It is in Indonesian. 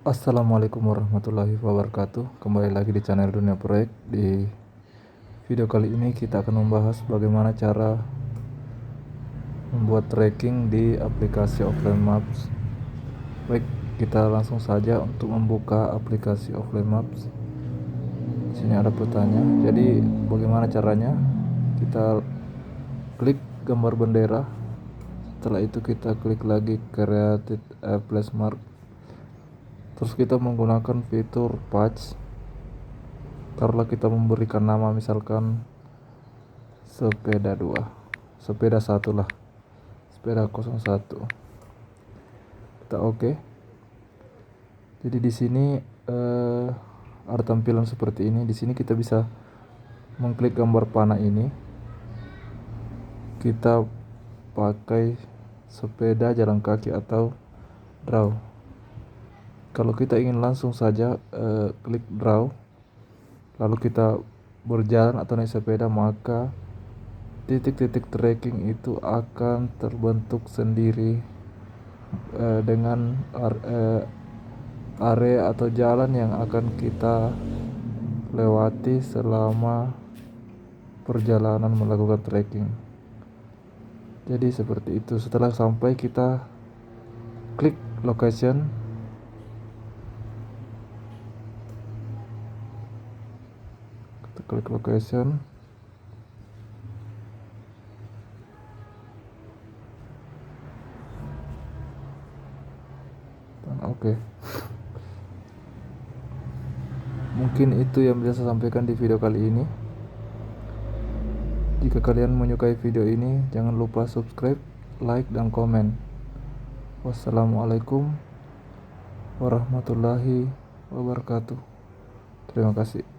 Assalamualaikum warahmatullahi wabarakatuh. Kembali lagi di channel Dunia Proyek. Di video kali ini kita akan membahas bagaimana cara membuat tracking di aplikasi Offline Maps. Baik, kita langsung saja untuk membuka aplikasi Offline Maps. Di sini ada petanya. Jadi bagaimana caranya? Kita klik gambar bendera. Setelah itu kita klik lagi Create a Place Mark. Terus kita menggunakan fitur patch. Taruhlah kita memberikan nama misalkan sepeda 2, sepeda 1 lah, sepeda 01. Kita oke. Jadi di sini ada tampilan seperti ini. Di sini kita bisa mengklik gambar panah ini. Kita pakai sepeda, jalan kaki atau draw. Kalau kita ingin langsung saja klik draw, lalu kita berjalan atau naik sepeda, maka titik-titik tracking itu akan terbentuk sendiri dengan area atau jalan yang akan kita lewati selama perjalanan melakukan tracking. Jadi seperti itu. Setelah sampai, kita klik location. Klik location. Dan oke. Mungkin itu yang bisa saya sampaikan di video kali ini. Jika kalian menyukai video ini, jangan lupa subscribe, like, dan komen. Wassalamualaikum warahmatullahi wabarakatuh. Terima kasih.